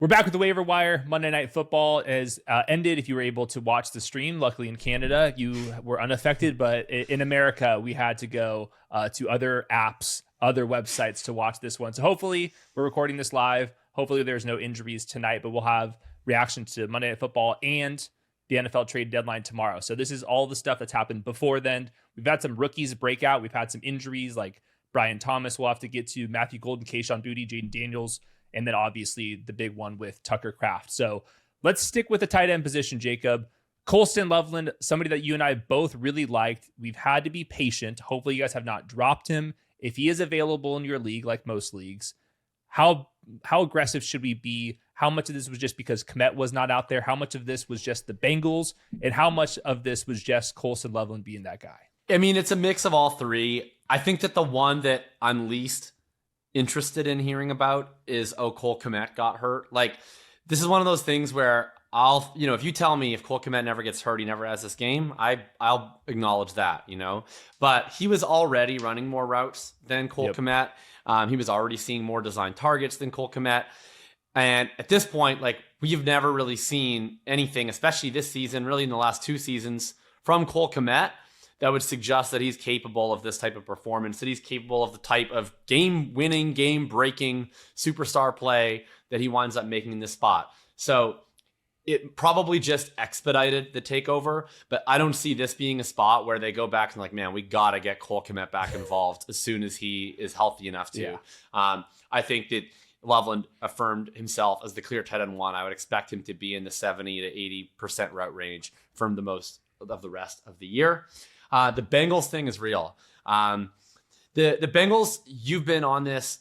We're back with the waiver wire. Monday Night Football has ended. If you were able to watch the stream, luckily in Canada, you were unaffected. But in America, we had to go to other apps, other websites to watch this one. So hopefully we're recording this live. Hopefully there's no injuries tonight, but we'll have reactions to Monday Night Football and the NFL trade deadline tomorrow. So this is all the stuff that's happened before then. We've had some rookies break out. We've had some injuries like Brian Thomas we'll have to get to, Matthew Golden, Kayshon Boutte, Jaden Daniels, and then obviously the big one with Tucker Kraft. So let's stick with the tight end position, Jakob. Colston Loveland, somebody that you and I both really liked. We've had to be patient. Hopefully you guys have not dropped him. If he is available in your league, like most leagues, how aggressive should we be? How much of this was just because Kmet was not out there? How much of this was just the Bengals? And how much of this was just Colston Loveland being that guy? I mean, it's a mix of all three. I think that the one that I'm least interested in hearing about is Cole Kmet got hurt. Like, this is one of those things where if you tell me if Cole Kmet never gets hurt, he never has this game, I'll acknowledge that, But he was already running more routes than Cole Kmet. He was already seeing more design targets than Cole Kmet. And at this point, like, we've never really seen anything, especially this season, really in the last two seasons, from Cole Kmet that would suggest that he's capable of this type of performance, that he's capable of the type of game-winning, game-breaking superstar play that he winds up making in this spot. So it probably just expedited the takeover, but I don't see this being a spot where they go back and like, man, we got to get Cole Kmet back involved as soon as he is healthy enough to. Yeah. I think that Loveland affirmed himself as the clear tight end one. I would expect him to be in the 70 to 80% route range from the most of the rest of the year. The Bengals thing is real. The Bengals, you've been on this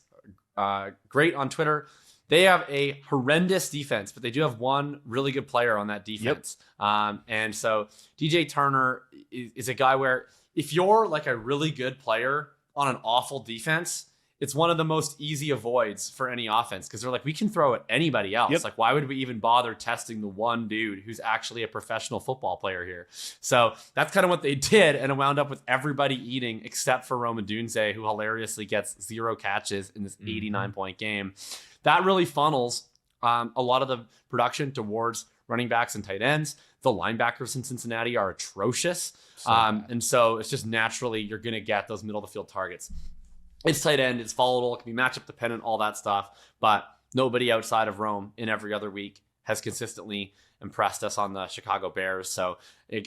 great on Twitter. They have a horrendous defense, but they do have one really good player on that defense. And so DJ Turner is a guy where if you're like a really good player on an awful defense, it's one of the most easy avoids for any offense because they're like, we can throw at anybody else. Like, why would we even bother testing the one dude who's actually a professional football player here? So that's kind of what they did, and it wound up with everybody eating except for Rome Odunze, who hilariously gets 0 catches in this 89-point game. That really funnels a lot of the production towards running backs and tight ends. The linebackers in Cincinnati are atrocious. And so it's just naturally you're going to get those middle of the field targets. It's tight end, it's volatile, it can be matchup dependent, all that stuff. But nobody outside of Rome in every other week has consistently impressed us on the Chicago Bears. So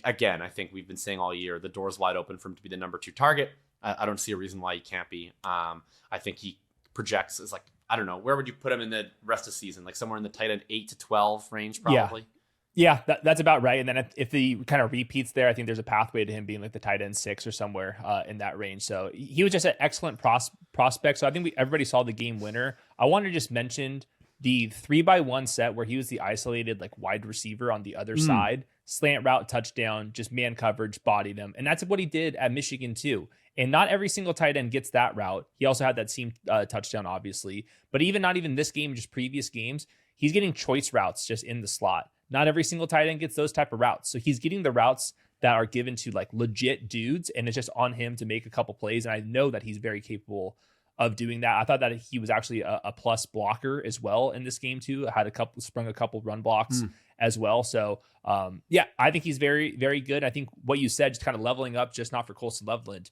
again, I think we've been saying all year, the door's wide open for him to be the number 2 target. I don't see a reason why he can't be. I think he projects as like, I don't know, where would you put him in the rest of the season? Like somewhere in the tight end 8 to 12 range, probably. Yeah, that's about right. And then if he kind of repeats there, I think there's a pathway to him being like the tight end 6 or somewhere in that range. So he was just an excellent prospect. So I think everybody saw the game winner. I want to just mention the 3-by-1 set where he was the isolated like wide receiver on the other side, slant route, touchdown, just man coverage, bodied him. And that's what he did at Michigan too. And not every single tight end gets that route. He also had that seam touchdown, obviously. But not even this game, just previous games, he's getting choice routes just in the slot. Not every single tight end gets those type of routes. So he's getting the routes that are given to like legit dudes, and it's just on him to make a couple plays. And I know that he's very capable of doing that. I thought that he was actually a plus blocker as well in this game too. Sprung a couple run blocks as well. So I think he's very, very good. I think what you said, just kind of leveling up, just not for Colston Loveland.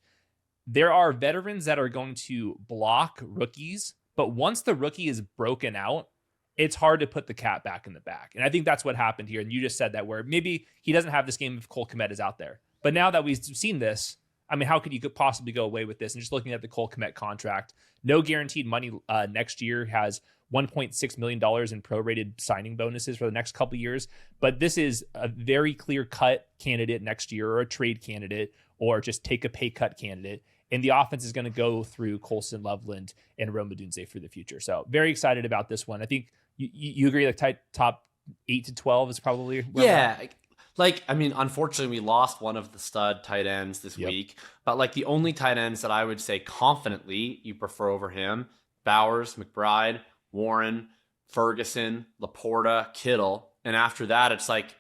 There are veterans that are going to block rookies, but once the rookie is broken out, it's hard to put the cat back in the bag. And I think that's what happened here. And you just said that, where maybe he doesn't have this game if Cole Kmet is out there. But now that we've seen this, I mean, how could you possibly go away with this? And just looking at the Cole Kmet contract, no guaranteed money next year, has $1.6 million in prorated signing bonuses for the next couple of years. But this is a very clear-cut candidate next year, or a trade candidate, or just take a pay cut candidate. And the offense is going to go through Colston Loveland and Rome Odunze for the future. So very excited about this one. I think you agree, like top 8 to 12 is probably unfortunately we lost one of the stud tight ends this week, but like the only tight ends that I would say confidently you prefer over him, Bowers, McBride, Warren, Ferguson, Laporta, Kittle. And after that, it's like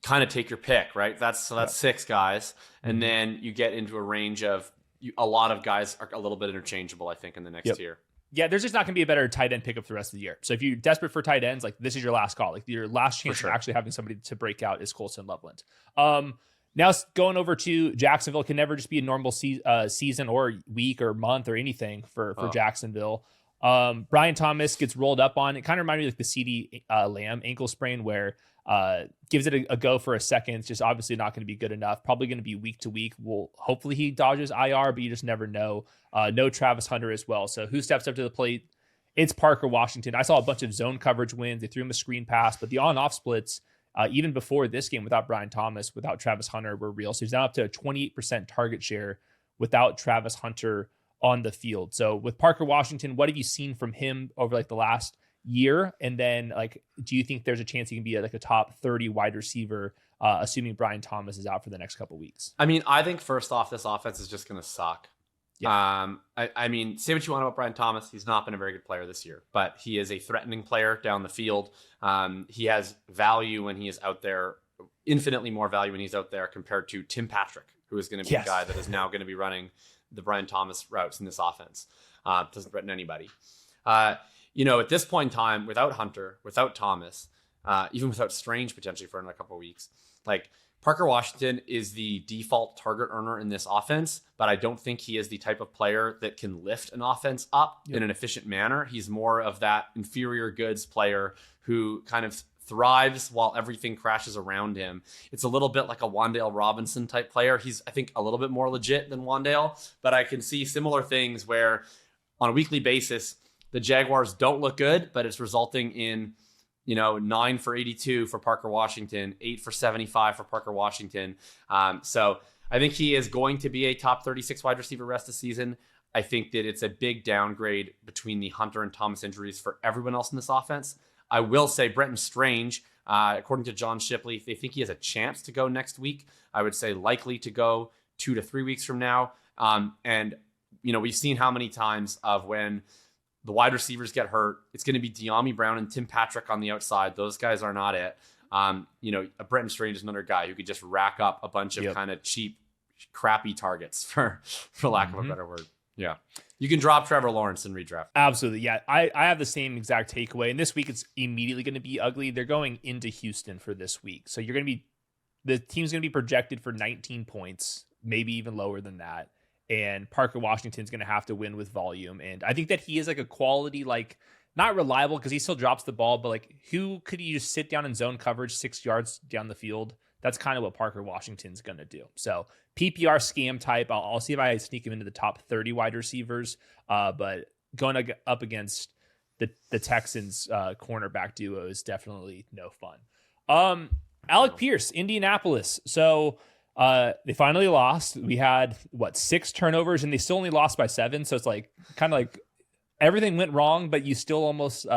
kind of take your pick, right? That's 6 guys. And then you get into a range of a lot of guys are a little bit interchangeable, I think, in the next tier. Yeah, there's just not going to be a better tight end pickup for the rest of the year. So if you're desperate for tight ends, like this is your last call. Like your last chance of actually having somebody to break out is Colston Loveland. Now going over to Jacksonville, can never just be a normal season or week or month or anything for Jacksonville. Brian Thomas gets rolled up on. It kind of reminded me of like the CD Lamb ankle sprain where gives it a go for a second. It's just obviously not going to be good enough. Probably going to be week to week. Well, hopefully he dodges IR, but you just never know. No Travis Hunter as well. So who steps up to the plate? It's Parker Washington. I saw a bunch of zone coverage wins. They threw him a screen pass, but the on-off splits, even before this game without Brian Thomas, without Travis Hunter, were real. So he's now up to a 28% target share without Travis Hunter on the field. So with Parker Washington, what have you seen from him over like the last year? And then like, do you think there's a chance he can be like a top 30 wide receiver, assuming Brian Thomas is out for the next couple of weeks? I mean, I think first off, this offense is just going to suck. Yeah. I mean, say what you want about Brian Thomas. He's not been a very good player this year, but he is a threatening player down the field. He has value when he is out there, infinitely more value when he's out there compared to Tim Patrick, who is going to be a guy that is now going to be running the Brian Thomas routes in this offense. Doesn't threaten anybody. At this point in time, without Hunter, without Thomas, even without Strange potentially for another couple of weeks, like Parker Washington is the default target earner in this offense, but I don't think he is the type of player that can lift an offense up in an efficient manner. He's more of that inferior goods player who kind of thrives while everything crashes around him. It's a little bit like a Wan'Dale Robinson type player. He's, I think, a little bit more legit than Wan'Dale, but I can see similar things where on a weekly basis, the Jaguars don't look good, but it's resulting in 9 for 82 for Parker Washington, 8 for 75 for Parker Washington. So I think he is going to be a top 36 wide receiver rest of the season. I think that it's a big downgrade between the Hunter and Thomas injuries for everyone else in this offense. I will say Brenton Strange, according to John Shipley, they think he has a chance to go next week. I would say likely to go 2 to 3 weeks from now. We've seen how many times of when the wide receivers get hurt, it's going to be De'Ami Brown and Tim Patrick on the outside. Those guys are not it. A Brenton Strange is another guy who could just rack up a bunch of kind of cheap, crappy targets for lack of a better word. Yeah. You can drop Trevor Lawrence and redraft. Absolutely. Yeah. I have the same exact takeaway. And this week it's immediately going to be ugly. They're going into Houston for this week. So the team's going to be projected for 19 points, maybe even lower than that. And Parker Washington's going to have to win with volume. And I think that he is like a quality, like not reliable because he still drops the ball, but like who could you just sit down in zone coverage 6 yards down the field? That's kind of what Parker Washington's going to do. So PPR scam type, I'll see if I sneak him into the top 30 wide receivers. But going up against the Texans cornerback duo is definitely no fun. Alec Pierce, Indianapolis. So they finally lost. We had 6 turnovers and they still only lost by 7. So it's like kind of like everything went wrong, but you still almost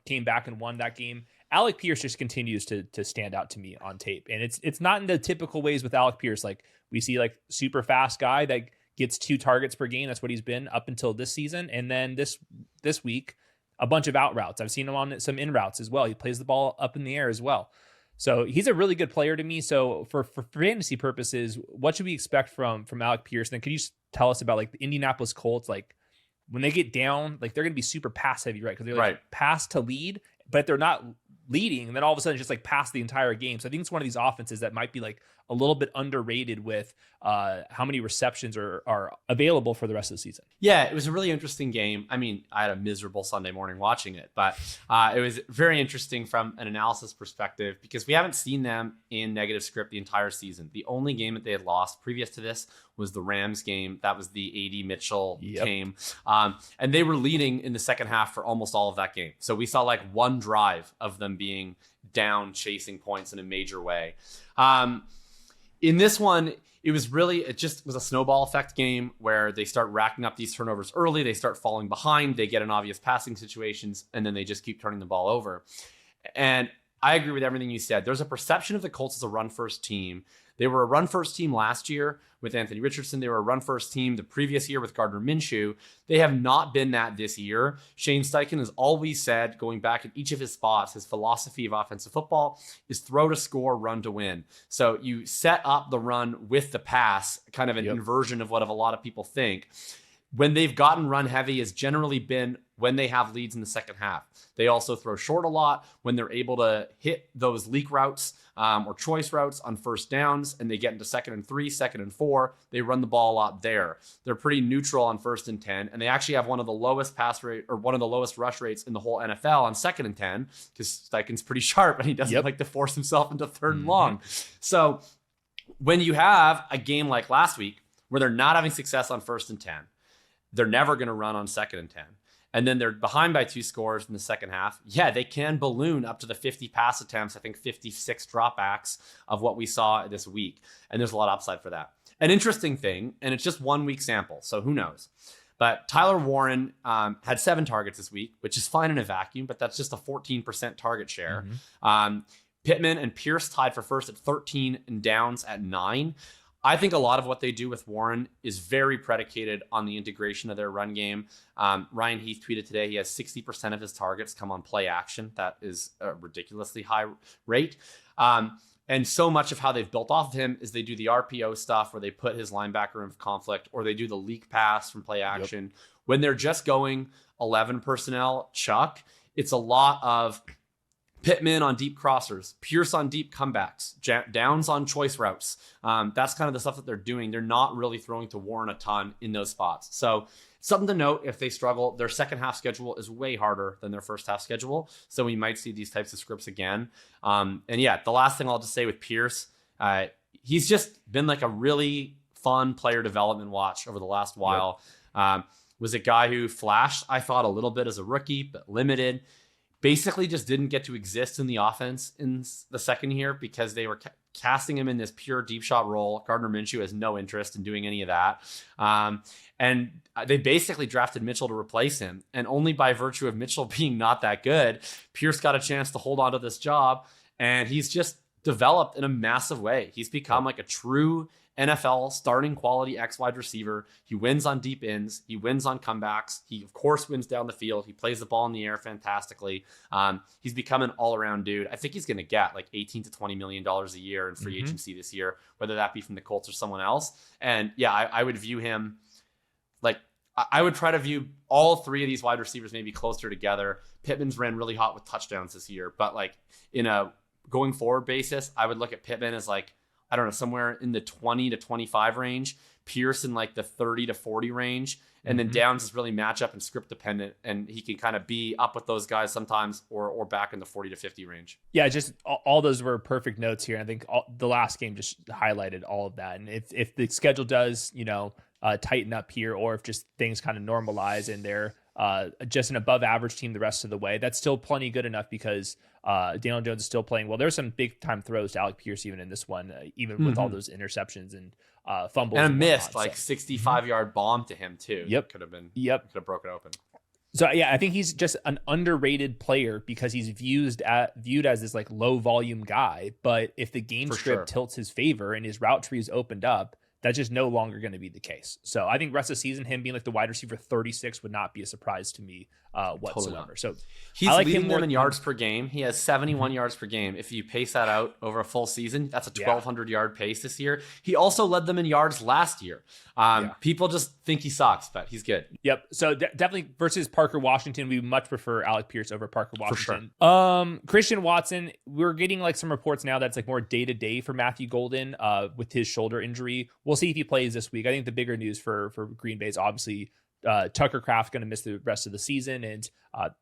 came back and won that game. Alec Pierce just continues to stand out to me on tape. And it's not in the typical ways with Alec Pierce. Like we see like super fast guy that gets 2 targets per game. That's what he's been up until this season. And then this week, a bunch of out routes. I've seen him on some in routes as well. He plays the ball up in the air as well. So he's a really good player to me. So for fantasy purposes, what should we expect from Alec Pierce? Then could you tell us about like the Indianapolis Colts? Like when they get down, like they're going to be super pass heavy, right? Because they're like pass to lead, but they're not leading. And then all of a sudden it's just like pass the entire game. So I think it's one of these offenses that might be like a little bit underrated with how many receptions are available for the rest of the season. Yeah, it was a really interesting game. I mean, I had a miserable Sunday morning watching it, but it was very interesting from an analysis perspective because we haven't seen them in negative script the entire season. The only game that they had lost previous to this was the Rams game. That was the AD Mitchell game. And they were leading in the second half for almost all of that game. So we saw like one drive of them being down, chasing points in a major way. In this one, it just was a snowball effect game where they start racking up these turnovers early. They start falling behind. They get in obvious passing situations, and then they just keep turning the ball over. And I agree with everything you said. There's a perception of the Colts as a run-first team. They were a run-first team last year with Anthony Richardson. They were a run-first team the previous year with Gardner Minshew. They have not been that this year. Shane Steichen has always said, going back at each of his spots, his philosophy of offensive football is throw to score, run to win. So you set up the run with the pass, kind of an inversion of what a lot of people think. when they've gotten run heavy has generally been when they have leads in the second half. They also throw short a lot when they're able to hit those leak routes or choice routes on first downs, and they get into 2nd and 3, 2nd and 4. They run the ball a lot there. They're pretty neutral on 1st and 10, and they actually have one of the lowest pass rate or one of the lowest rush rates in the whole NFL on 2nd and 10 because Steichen's pretty sharp and he doesn't like to force himself into 3rd and long. So when you have a game like last week where they're not having success on 1st and 10, they're never going to run on 2nd and 10. And then they're behind by 2 scores in the second half. Yeah, they can balloon up to the 50 pass attempts, I think 56 dropbacks of what we saw this week. And there's a lot of upside for that. An interesting thing, and it's just 1 week sample, so who knows? But Tyler Warren had 7 targets this week, which is fine in a vacuum, but that's just a 14% target share. Pittman and Pierce tied for first at 13 and Downs at 9. I think a lot of what they do with Warren is very predicated on the integration of their run game. Ryan Heath tweeted today he has 60% of his targets come on play action. That is a ridiculously high rate. And so much of how they've built off of him is they do the RPO stuff where they put his linebacker in conflict, or they do the leak pass from play action. When they're just going 11 personnel, Chuck, it's a lot of Pittman on deep crossers, Pierce on deep comebacks, Downs on choice routes. That's kind of the stuff that they're doing. They're not really throwing to Warren a ton in those spots. So something to note if they struggle. Their second half schedule is way harder than their first half schedule. So we might see these types of scripts again. And yeah, the last thing I'll just say with Pierce, he's just been like a really fun player development watch over the last while. Was a guy who flashed, I thought, a little bit as a rookie, but limited. Basically just didn't get to exist in the offense in the second year because they were casting him in this pure deep shot role. Gardner Minshew has no interest in doing any of that. And they basically drafted Mitchell to replace him. And only by virtue of Mitchell being not that good, Pierce got a chance to hold on to this job. And he's just developed in a massive way. He's become like a true NFL starting quality X wide receiver. He wins on deep ends. He wins on comebacks. He, of course, wins down the field. He plays the ball in the air fantastically. He's become an all-around dude. I think he's going to get like $18 to $20 million a year in free agency this year, whether that be from the Colts or someone else. And yeah, I would view him like I would try to view all 3 of these wide receivers maybe closer together. Pittman's ran really hot with touchdowns this year, but like in a going forward basis, I would look at Pittman as like, I don't know, somewhere in the 20 to 25 range, Pierce in like the 30 to 40 range. And then Downs is really matchup and script dependent. And he can kind of be up with those guys sometimes or back in the 40 to 50 range. Yeah, just all those were perfect notes here. I think the last game just highlighted all of that. And if the schedule does, tighten up here, or if just things kind of normalize and they're just an above average team the rest of the way, that's still plenty good enough because Daniel Jones is still playing well. There's some big time throws to Alec Pierce even in this one, even with all those interceptions and fumbles and a missed 65-yard bomb to him too. Could have broken open. So yeah, I think he's just an underrated player because he's viewed as this like low volume guy. But if the game script tilts his favor and his route tree is opened up, that's just no longer going to be the case. So I think rest of the season, him being like the wide receiver 36 would not be a surprise to me whatsoever. So he's leading them in yards per game. He has 71 yards per game. If you pace that out over a full season, that's a 1,200 yard pace this year. He also led them in yards last year. People just think he sucks, but he's good. Yep. So definitely versus Parker Washington, we much prefer Alec Pierce over Parker Washington. For sure. Christian Watson, we're getting like some reports now that's like more day to day for Matthew Golden with his shoulder injury. We'll see if he plays this week. I think the bigger news for Green Bay is obviously Tucker Kraft's going to miss the rest of the season, and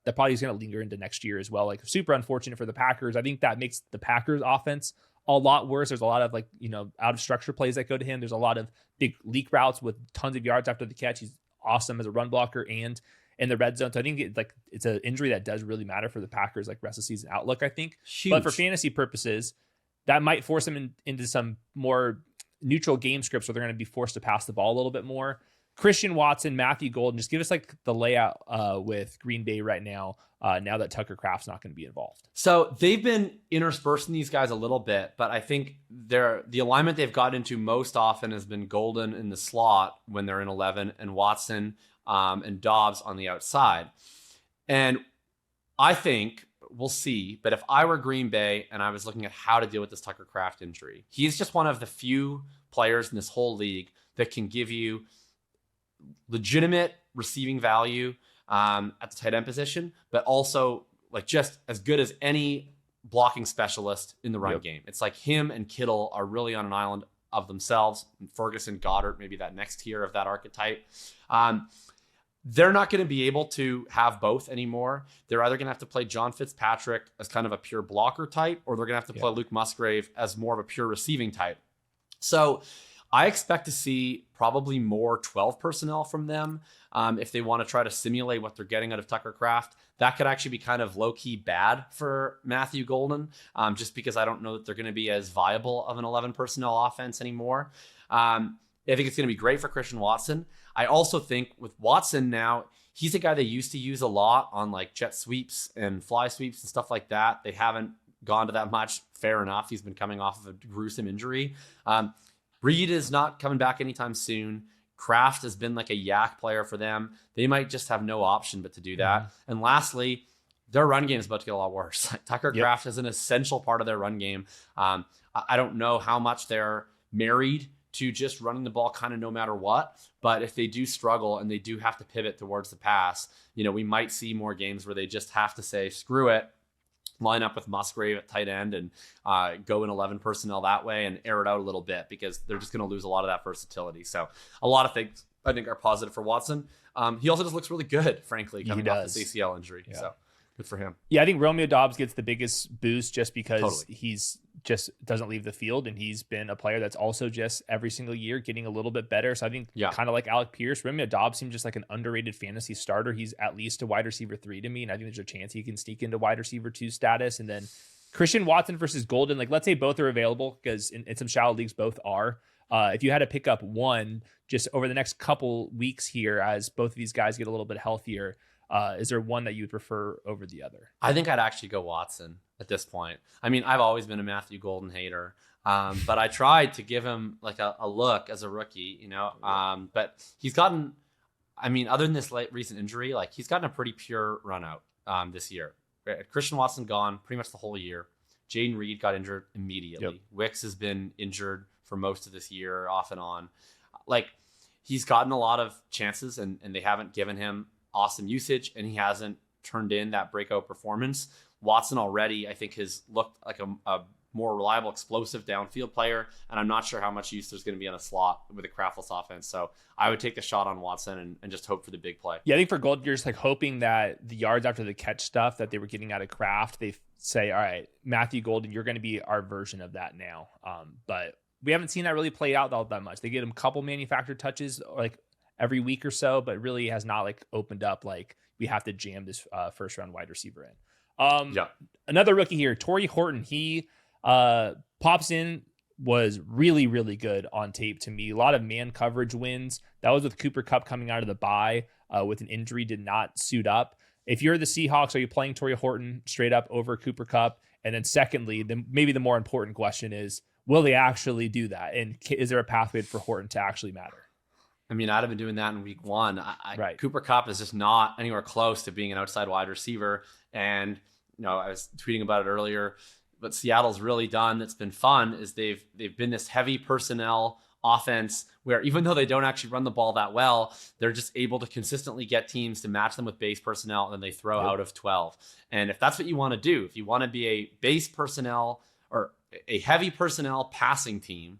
that probably is going to linger into next year as well. Like super unfortunate for the Packers. I think that makes the Packers offense a lot worse. There's a lot of out of structure plays that go to him. There's a lot of big leak routes with tons of yards after the catch. He's awesome as a run blocker and in the red zone. So I think it's an injury that does really matter for the Packers, like rest of season outlook, I think. Huge. But for fantasy purposes, that might force them into some more neutral game scripts where they're going to be forced to pass the ball a little bit more. Christian Watson, Matthew Golden, just give us like the layout with Green Bay right now, now that Tucker Kraft's not going to be involved. So they've been interspersing these guys a little bit, but I think the alignment they've got into most often has been Golden in the slot when they're in 11 and Watson and Dobbs on the outside. And I think we'll see, but if I were Green Bay and I was looking at how to deal with this Tucker Kraft injury, he's just one of the few players in this whole league that can give you legitimate receiving value at the tight end position, but also like just as good as any blocking specialist in the run game. It's like him and Kittle are really on an island of themselves. And Ferguson, Goddard, maybe that next tier of that archetype. They're not going to be able to have both anymore. They're either going to have to play John Fitzpatrick as kind of a pure blocker type, or they're going to have to play Luke Musgrave as more of a pure receiving type. So I expect to see probably more 12 personnel from them if they want to try to simulate what they're getting out of Tucker Kraft. That could actually be kind of low-key bad for Matthew Golden, just because I don't know that they're going to be as viable of an 11 personnel offense anymore. I think it's going to be great for Christian Watson. I also think with Watson now, he's a guy they used to use a lot on like jet sweeps and fly sweeps and stuff like that. They haven't gone to that much. Fair enough. He's been coming off of a gruesome injury. Reed is not coming back anytime soon. Kraft has been like a yak player for them. They might just have no option but to do that. And lastly, their run game is about to get a lot worse. Tucker Kraft is an essential part of their run game. I don't know how much they're married to just running the ball kind of no matter what. But if they do struggle and they do have to pivot towards the pass, we might see more games where they just have to say, screw it, line up with Musgrave at tight end and go in 11 personnel that way and air it out a little bit, because they're just going to lose a lot of that versatility. So a lot of things I think are positive for Watson. He also just looks really good, frankly, coming off this ACL injury. Yeah. So good for him. Yeah, I think Romeo Doubs gets the biggest boost just because he's just doesn't leave the field, and he's been a player that's also just every single year getting a little bit better. So I think kind of like Alec Pierce, Romeo Doubs seems just like an underrated fantasy starter. He's at least a wide receiver 3 to me, and I think there's a chance he can sneak into wide receiver 2 status. And then Christian Watson versus Golden, like let's say both are available, because in some shallow leagues both are. If you had to pick up one just over the next couple weeks here as both of these guys get a little bit healthier, is there one that you would prefer over the other? I think I'd actually go Watson at this point. I mean, I've always been a Matthew Golden hater, but I tried to give him like a look as a rookie, but he's gotten, I mean, other than this recent injury, like he's gotten a pretty pure run out this year. Christian Watson gone pretty much the whole year. Jaden Reed got injured immediately. Wicks has been injured for most of this year, off and on. Like, he's gotten a lot of chances and they haven't given him awesome usage, and he hasn't turned in that breakout performance. Watson already, I think, has looked like a more reliable, explosive downfield player, and I'm not sure how much use there's going to be on a slot with a Kraftless offense. So I would take the shot on Watson and just hope for the big play. Yeah, I think for Gold, you're just like hoping that the yards after the catch stuff that they were getting out of Kraft, they say, all right, Matthew Golden, you're going to be our version of that now. But we haven't seen that really play out all that much. They get him a couple manufactured touches like every week or so, but really has not like opened up like we have to jam this first round wide receiver in. Another rookie here, Tory Horton. He pops in, was really, really good on tape to me. A lot of man coverage wins. That was with Cooper Kupp coming out of the bye with an injury, did not suit up. If you're the Seahawks, are you playing Tory Horton straight up over Cooper Kupp? And then secondly, maybe the more important question is, will they actually do that? And is there a pathway for Horton to actually matter? I mean, I'd have been doing that in week one. Right. Cooper Kupp is just not anywhere close to being an outside wide receiver. And, I was tweeting about it earlier. What Seattle's really done that's been fun is they've been this heavy personnel offense where even though they don't actually run the ball that well, they're just able to consistently get teams to match them with base personnel, and then they throw out of 12. And if that's what you want to do, if you want to be a base personnel or a heavy personnel passing team,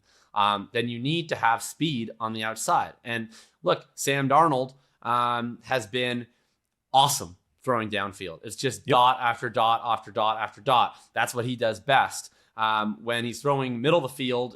then you need to have speed on the outside. And look, Sam Darnold has been awesome throwing downfield. It's just dot after dot after dot after dot. That's what he does best. When he's throwing middle of the field,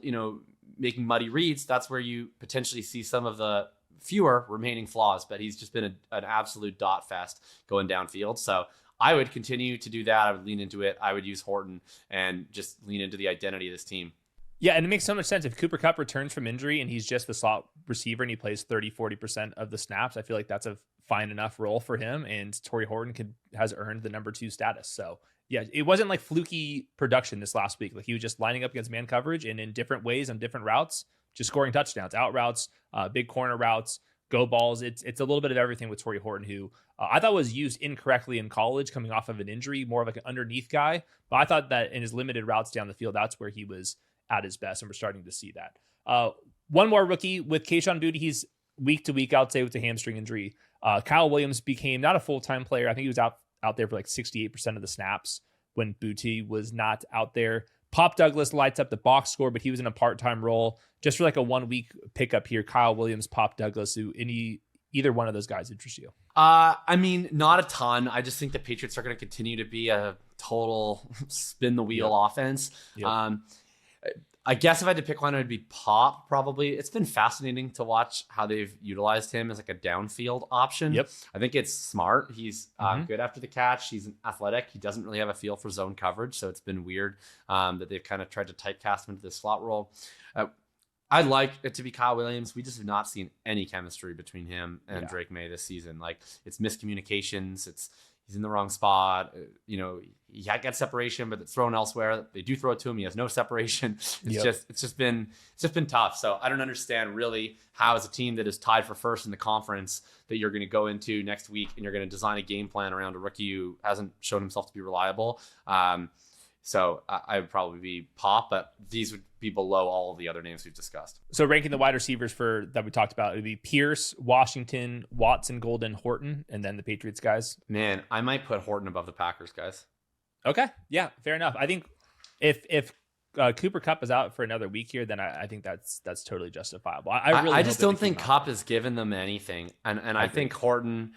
making muddy reads, that's where you potentially see some of the fewer remaining flaws. But he's just been an absolute dot fest going downfield. So I would continue to do that. I would lean into it. I would use Horton and just lean into the identity of this team. Yeah, and it makes so much sense. If Cooper Kupp returns from injury and he's just the slot receiver and he plays 30-40% of the snaps, I feel like that's a fine enough role for him. And Tory Horton has earned the number 2 status. So yeah, it wasn't like fluky production this last week. Like he was just lining up against man coverage and in different ways on different routes, just scoring touchdowns, out routes, big corner routes, go balls. It's a little bit of everything with Tory Horton, who I thought was used incorrectly in college coming off of an injury, more of like an underneath guy. But I thought that in his limited routes down the field, that's where he was at his best, and we're starting to see that. One more rookie with Kayshon Boutte. He's week to week, I would say, with the hamstring injury. Kyle Williams became not a full-time player. I think he was out there for like 68% of the snaps when Booty was not out there. Pop Douglas lights up the box score, but he was in a part-time role. Just for like a 1 week pickup here, Kyle Williams, Pop Douglas, either one of those guys interest you? I mean, not a ton. I just think the Patriots are going to continue to be a total spin the wheel offense. Yep. I guess if I had to pick one, it would be Pop, probably. It's been fascinating to watch how they've utilized him as like a downfield option. Yep. I think it's smart. He's good after the catch. He's athletic. He doesn't really have a feel for zone coverage, so it's been weird that they've kind of tried to typecast him into this slot role. I'd like it to be Kyle Williams. We just have not seen any chemistry between him and Drake May this season. Like, it's miscommunications. He's in the wrong spot. He got separation, but it's thrown elsewhere. They do throw it to him. He has no separation. It's just been tough. So I don't understand really how, as a team that is tied for first in the conference, that you're going to go into next week and you're going to design a game plan around a rookie who hasn't shown himself to be reliable. So I would probably be Pop, but these would be below all of the other names we've discussed. So ranking the wide receivers that we talked about, it would be Pierce, Washington, Watson, Golden, Horton, and then the Patriots guys. Man, I might put Horton above the Packers guys. Okay. Yeah, fair enough. I think if Cooper Kupp is out for another week here, then I think that's totally justifiable. I just don't think Kupp has given them anything. And I think Horton,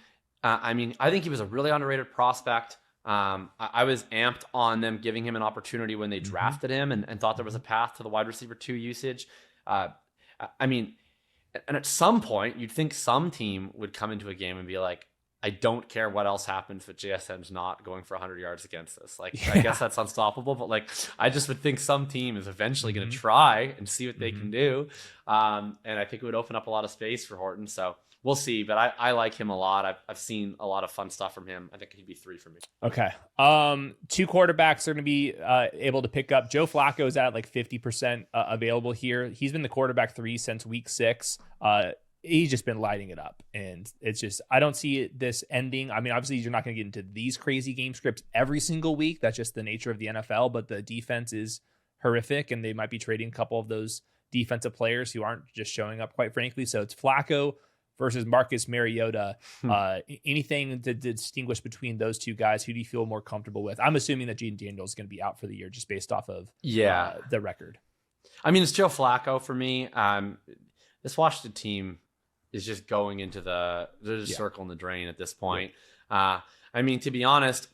I think he was a really underrated prospect. I was amped on them giving him an opportunity when they drafted him and thought there was a path to the wide receiver 2 usage. And at some point, you'd think some team would come into a game and be like, I don't care what else happens, but JSN's not going for 100 yards against us. Like, I guess that's unstoppable, but like, I just would think some team is eventually going to try and see what they can do. And I think it would open up a lot of space for Horton. So we'll see, but I like him a lot. I've seen a lot of fun stuff from him. I think he'd be 3 for me. Okay. 2 quarterbacks are going to be able to pick up. Joe Flacco is at like 50% available here. He's been the quarterback 3 since week 6. He's just been lighting it up, and it's just, I don't see this ending. I mean, obviously you're not going to get into these crazy game scripts every single week. That's just the nature of the NFL, but the defense is horrific, and they might be trading a couple of those defensive players who aren't just showing up, quite frankly. So it's Flacco versus Marcus Mariota. Anything to distinguish between those two guys? Who do you feel more comfortable with? I'm assuming that Jaden Daniels is going to be out for the year just based off of the record. I mean, it's Joe Flacco for me. This Washington team is just going into they're just circling the drain at this point. I mean, to be honest,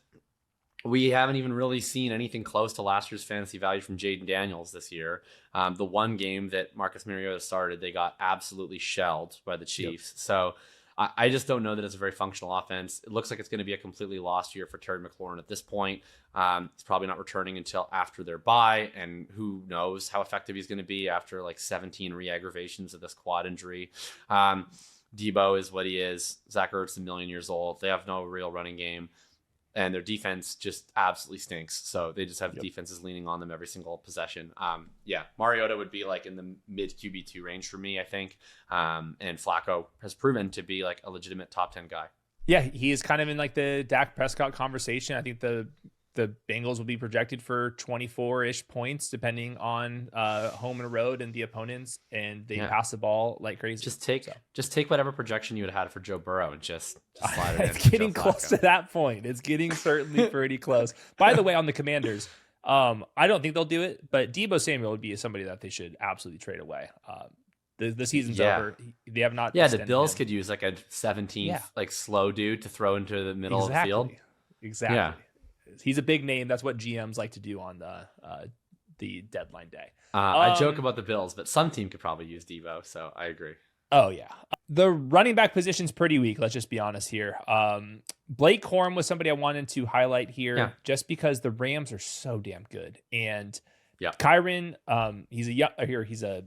we haven't even really seen anything close to last year's fantasy value from Jaden Daniels this year. The one game that Marcus Mariota started, they got absolutely shelled by the Chiefs. So I just don't know that it's a very functional offense. It looks like it's going to be a completely lost year for Terry McLaurin at this point. He's probably not returning until after their bye, and who knows how effective he's going to be after like 17 re-aggravations of this quad injury. Debo is what he is. Zach Ertz, a million years old. They have no real running game, and their defense just absolutely stinks. So they just have defenses leaning on them every single possession. Mariota would be like in the mid QB2 range for me, I think. And Flacco has proven to be like a legitimate top 10 guy. Yeah, he is kind of in like the Dak Prescott conversation. I think the Bengals will be projected for 24-ish points, depending on home and road and the opponents, and they pass the ball like crazy. Just take whatever projection you had for Joe Burrow and just slide it in. It's getting close to that point. It's getting certainly pretty close. By the way, on the Commanders, I don't think they'll do it, but Deebo Samuel would be somebody that they should absolutely trade away. The season's over. They have not. Yeah, the Bills could use like a 17th like slow dude to throw into the middle of the field. Exactly. Yeah. He's a big name. That's what GMs like to do on the deadline day. I joke about the Bills, but some team could probably use Deebo, so I agree. Oh, yeah. The running back position's pretty weak. Let's just be honest here. Blake Corum was somebody I wanted to highlight here just because the Rams are so damn good. And Kyron, he's a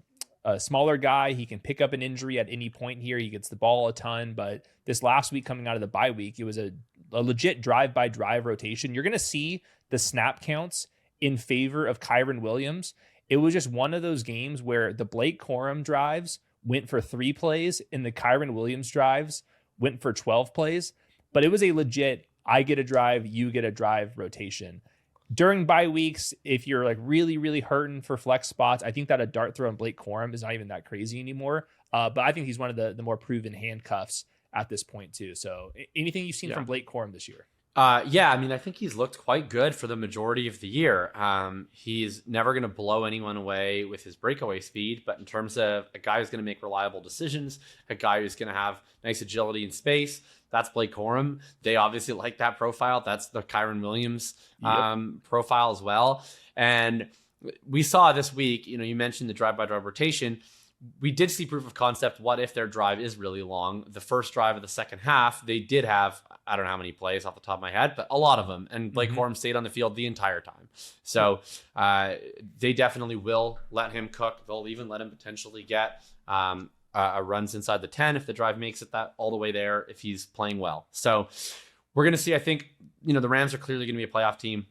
smaller guy. He can pick up an injury at any point here. He gets the ball a ton, but this last week coming out of the bye week, it was a legit drive-by-drive rotation. You're going to see the snap counts in favor of Kyron Williams. It was just one of those games where the Blake Corum drives went for 3 plays and the Kyron Williams drives went for 12 plays. But it was a legit, I get a drive, you get a drive rotation. During bye weeks, if you're like really, really hurting for flex spots, I think that a dart throw on Blake Corum is not even that crazy anymore. But I think he's one of the more proven handcuffs at this point too. So anything you've seen from Blake Corum this year? Yeah, I mean, I think he's looked quite good for the majority of the year. He's never going to blow anyone away with his breakaway speed, but in terms of a guy who's going to make reliable decisions, a guy who's going to have nice agility in space, that's Blake Corum. They obviously like that profile. That's the Kyron Williams profile as well. And we saw this week, you mentioned the drive-by-drive rotation. We did see proof of concept. What if their drive is really long? The first drive of the second half, they did have, I don't know how many plays off the top of my head, but a lot of them. And Blake Corum stayed on the field the entire time. So they definitely will let him cook. They'll even let him potentially get runs inside the 10 if the drive makes it that all the way there, if he's playing well. So we're going to see, I think, the Rams are clearly going to be a playoff team.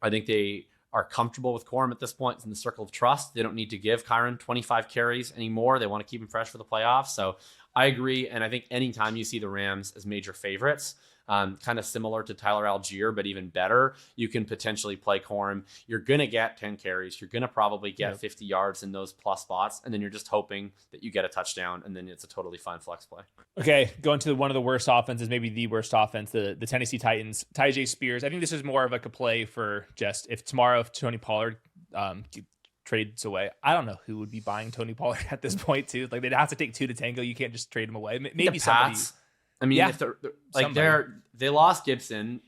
I think they are comfortable with Corum at this point. It's in the circle of trust. They don't need to give Kyron 25 carries anymore. They want to keep him fresh for the playoffs. So I agree. And I think anytime you see the Rams as major favorites, kind of similar to Tyler Algier, but even better, you can potentially play Corum. You're going to get 10 carries. You're going to probably get 50 yards in those plus spots. And then you're just hoping that you get a touchdown. And then it's a totally fine flex play. Okay, going to one of the worst offenses, maybe the worst offense, the Tennessee Titans. Tyjae Spears. I think this is more of like a play for just if Tony Pollard trades away. I don't know who would be buying Tony Pollard at this point too. Like they'd have to take two to tango. You can't just trade him away. Maybe somebody. I mean, if they're like they lost Gibson,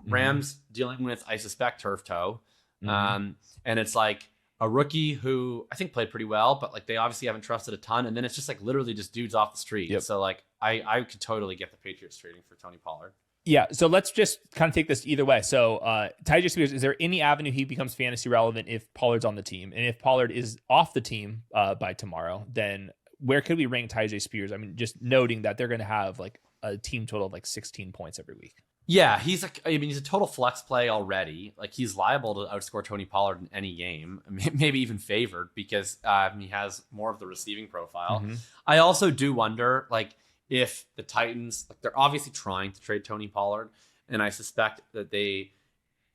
Rams dealing with, I suspect, turf toe, and it's like a rookie who I think played pretty well, but like they obviously haven't trusted a ton, and then it's just like literally just dudes off the street. So like I could totally get the Patriots trading for Tony Pollard. Yeah, so let's just kind of take this either way. So Tyjae Spears, is there any avenue he becomes fantasy relevant if Pollard's on the team? And if Pollard is off the team by tomorrow, then where could we rank Tyjae Spears? I mean, just noting that they're going to have like a team total of like 16 points every week. Yeah, he's a total flex play already. Like he's liable to outscore Tony Pollard in any game, maybe even favored because he has more of the receiving profile. I also do wonder, like, if the Titans, like they're obviously trying to trade Tony Pollard, and I suspect that they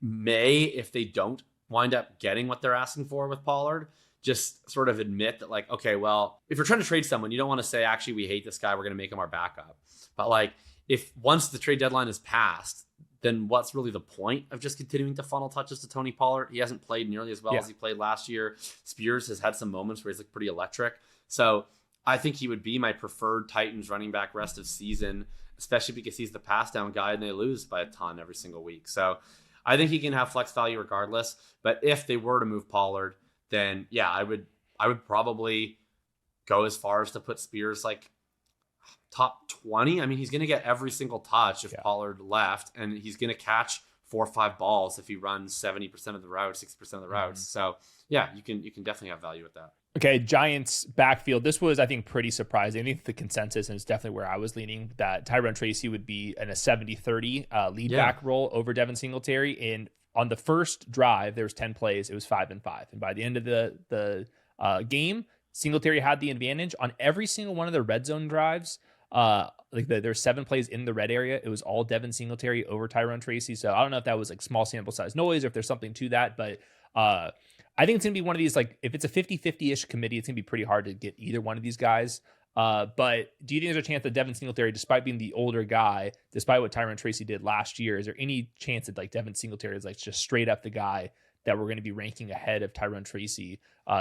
may, if they don't wind up getting what they're asking for with Pollard, just sort of admit that like, okay, well, if you're trying to trade someone, you don't want to say, actually, we hate this guy, we're going to make him our backup. But like, if once the trade deadline is passed, then what's really the point of just continuing to funnel touches to Tony Pollard? He hasn't played nearly as well as he played last year. Spears has had some moments where he's like pretty electric. So I think he would be my preferred Titans running back rest of season, especially because he's the pass down guy and they lose by a ton every single week. So I think he can have flex value regardless. But if they were to move Pollard, then yeah, I would probably go as far as to put Spears like top 20. I mean, he's going to get every single touch if Pollard left, and he's going to catch 4 or 5 balls if he runs 70% of the routes, 60% of the routes. So yeah, you can definitely have value with that. Okay, Giants backfield. This was, I think, pretty surprising. I think the consensus, and it's definitely where I was leaning, that Tyrone Tracy would be in a 70-30 lead back role over Devin Singletary. And on the first drive, there was 10 plays. It was 5-5. And by the end of the game, Singletary had the advantage on every single one of the red zone drives. There's 7 plays in the red area. It was all Devin Singletary over Tyrone Tracy. So I don't know if that was like small sample size noise or if there's something to that, but I think it's going to be one of these, like if it's a 50-50-ish committee, it's going to be pretty hard to get either one of these guys. But do you think there's a chance that Devin Singletary, despite being the older guy, despite what Tyrone Tracy did last year, is there any chance that like Devin Singletary is like just straight up the guy that we're going to be ranking ahead of Tyrone Tracy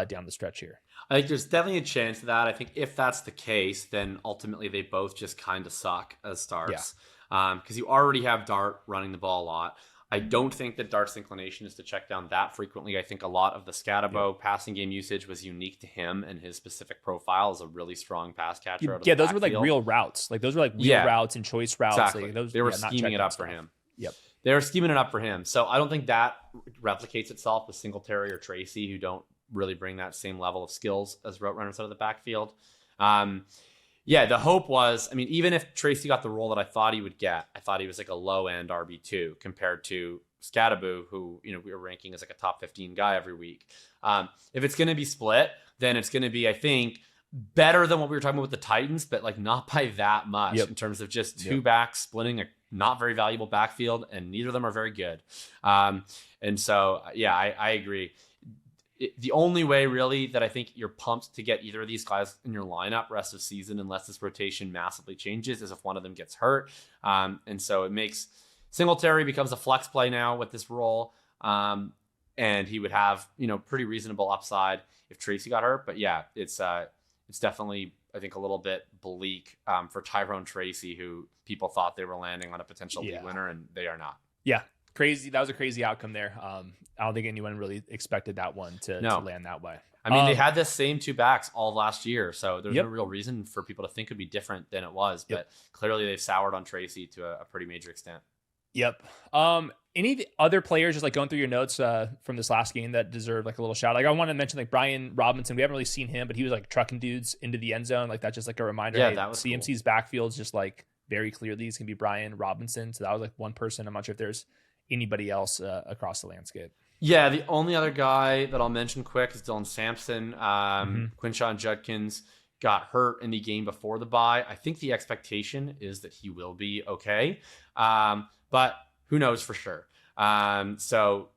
down the stretch here? I think there's definitely a chance of that. I think if that's the case, then ultimately they both just kind of suck as starts. Because you already have Dart running the ball a lot. I don't think that Dart's inclination is to check down that frequently. I think a lot of the Scatabo passing game usage was unique to him, and his specific profile is a really strong pass catcher. Those were like real routes. Like those were like real routes and choice routes. Exactly. Like, they were scheming it up for him. Yep. They were scheming it up for him. So I don't think that replicates itself with Singletary or Tracy, who don't really bring that same level of skills as route runners out of the backfield. The hope was, I mean, even if Tracy got the role that I thought he would get, I thought he was like a low end RB2 compared to Scatabo, who, we were ranking as like a top 15 guy every week. If it's going to be split, then it's going to be, I think, better than what we were talking about with the Titans, but like not by that much in terms of just two backs splitting a not very valuable backfield, and neither of them are very good. And so, I agree. the only way really that I think you're pumped to get either of these guys in your lineup rest of season, unless this rotation massively changes, is if one of them gets hurt. And so it makes Singletary becomes a flex play now with this role. And he would have, pretty reasonable upside if Tracy got hurt. But yeah, it's definitely, I think, a little bit bleak for Tyrone Tracy, who people thought they were landing on a potential league winner, and they are not. Yeah. Crazy. That was a crazy outcome there. I don't think anyone really expected that one to land that way. I mean, they had this same two backs all of last year, so there's no real reason for people to think it'd be different than it was. But clearly they've soured on Tracy to a pretty major extent. Yep. Any other players, just like going through your notes from this last game, that deserve like a little shout? Like I want to mention like Brian Robinson. We haven't really seen him, but he was like trucking dudes into the end zone. Like that's just like a reminder. Yeah, that was CMC's cool. Backfield's just like very clearly it's gonna be Brian Robinson. So that was like one person. I'm not sure if there's anybody else across the landscape. Yeah, the only other guy that I'll mention quick is Dylan Sampson. Quinshon Judkins got hurt in the game before the bye. I think the expectation is that he will be okay, but who knows for sure. So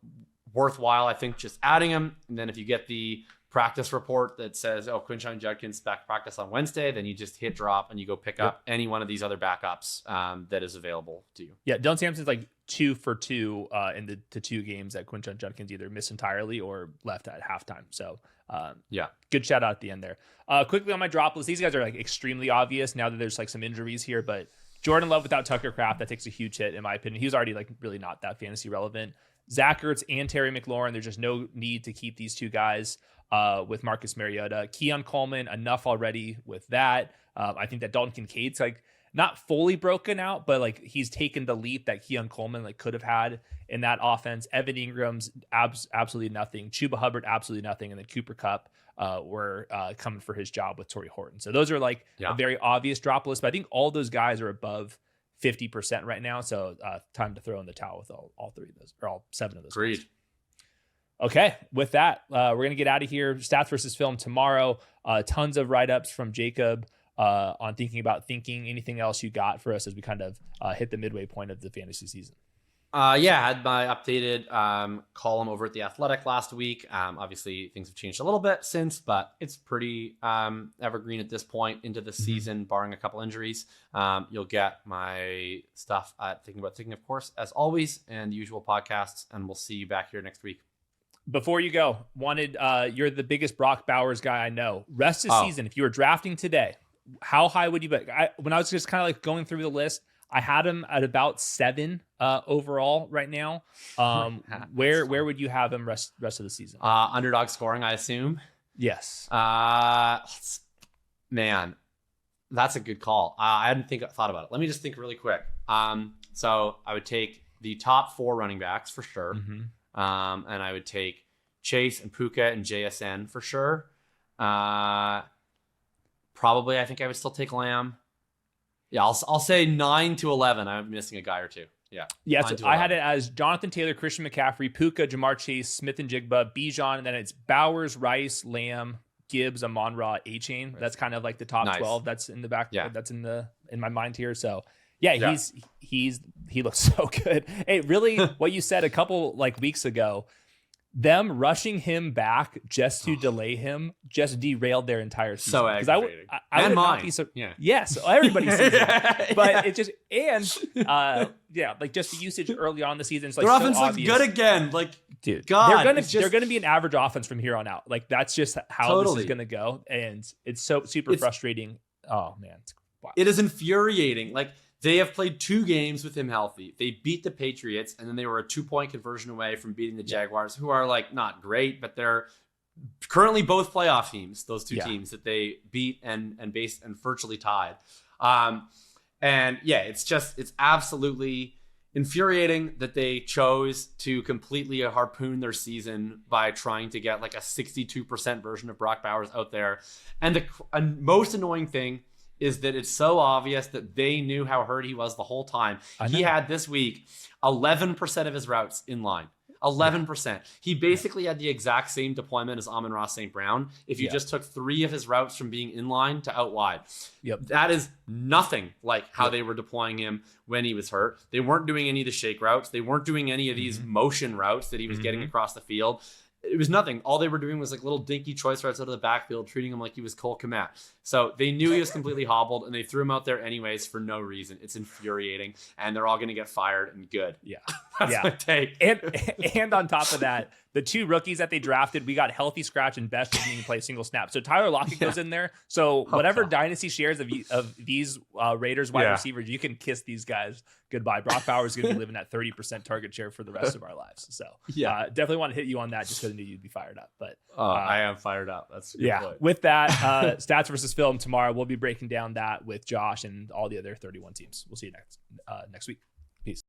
worthwhile, I think, just adding him. And then if you get the practice report that says, Quinshon Judkins back to practice on Wednesday, then you just hit drop and you go pick up any one of these other backups that is available to you. Yeah, Dylan Sampson's like 2 for 2 in the 2 games that Quinshon Judkins either missed entirely or left at halftime. So good shout out at the end there. Quickly on my drop list, these guys are like extremely obvious now that there's like some injuries here, but Jordan Love without Tucker Kraft, that takes a huge hit in my opinion. He was already like really not that fantasy relevant. Zach Ertz and Terry McLaurin, there's just no need to keep these two guys with Marcus Mariota. Keon Coleman, enough already with that. I think that Dalton Kincaid's like not fully broken out, but like he's taken the leap that Keon Coleman like could have had in that offense. Evan Ingram's absolutely nothing. Chuba Hubbard, absolutely nothing. And then Cooper Kupp were coming for his job with Tory Horton. So those are like a very obvious drop list, but I think all those guys are above 50% right now. So time to throw in the towel with all 3 of those, or all 7 of those. Agreed. Guys. Okay, with that, we're going to get out of here. Stats versus film tomorrow. Tons of write-ups from Jakob on thinking about thinking. Anything else you got for us as we kind of hit the midway point of the fantasy season? I had my updated column over at The Athletic last week. Obviously, things have changed a little bit since, but it's pretty evergreen at this point into the season, barring a couple injuries. You'll get my stuff at Thinking About Thinking, of course, as always, and the usual podcasts, and we'll see you back here next week. Before you go, you're the biggest Brock Bowers guy I know. Rest of season, if you were drafting today, how high would you bet? When I was just kind of like going through the list, I had him at about 7 overall right now. Where would you have him rest of the season? Underdog scoring, I assume. Yes. Man, that's a good call. I hadn't thought about it. Let me just think really quick. So I would take the top 4 running backs for sure. And I would take Chase and Puka and JSN for sure. Probably, I think I would still take Lamb. Yeah, I'll say 9 to 11. I'm missing a guy or 2. Yeah. So I had it as Jonathan Taylor, Christian McCaffrey, Puka, Jamar Chase, Smith and Jigba, Bijan, and then it's Bowers, Rice, Lamb, Gibbs, Amon-Ra, A-Chain. That's kind of like the top 12. That's in the back. Yeah. That's in my mind here. So he looks so good. Hey, really, what you said a couple like weeks ago, them rushing him back just to delay him just derailed their entire season. So aggravating. I would not be so. Yeah. Yes, everybody sees it, but it just like just the usage early on in the season. It's like their so offense obvious. looks good again. Like, dude, God, they're gonna be an average offense from here on out. Like that's just how this is gonna go, and it's so super frustrating. Oh man, it is infuriating. Like. They have played 2 games with him healthy. They beat the Patriots, and then they were a 2-point conversion away from beating the Jaguars, who are like not great, but they're currently both playoff teams. Those 2 teams that they beat and virtually tied. It's absolutely infuriating that they chose to completely harpoon their season by trying to get like a 62% version of Brock Bowers out there. And the most annoying thing is that it's so obvious that they knew how hurt he was the whole time. He had this week 11% of his routes in line. 11%. He basically had the exact same deployment as Amon-Ra St. Brown if you just took 3 of his routes from being in line to out wide. That is nothing like how they were deploying him when he was hurt. They weren't doing any of the shake routes. They weren't doing any of these motion routes that he was getting across the field. it was nothing. All they were doing was like little dinky choice routes out of the backfield, treating him like he was Cole Kmet. So they knew he was completely hobbled, and they threw him out there anyways for no reason. It's infuriating, and they're all going to get fired, and good. Yeah. That's my take. And on top of that, the 2 rookies that they drafted, we got healthy scratch and best didn't even play a single snap. So Tyler Lockett goes in there. So whatever dynasty shares of these Raiders wide receivers, you can kiss these guys goodbye. Brock Bowers is going to be living at 30% target share for the rest of our lives. So definitely want to hit you on that just because I knew you'd be fired up. But I am fired up. That's a good point. With that, stats versus film tomorrow, we'll be breaking down that with Josh and all the other 31 teams. We'll see you next week. Peace.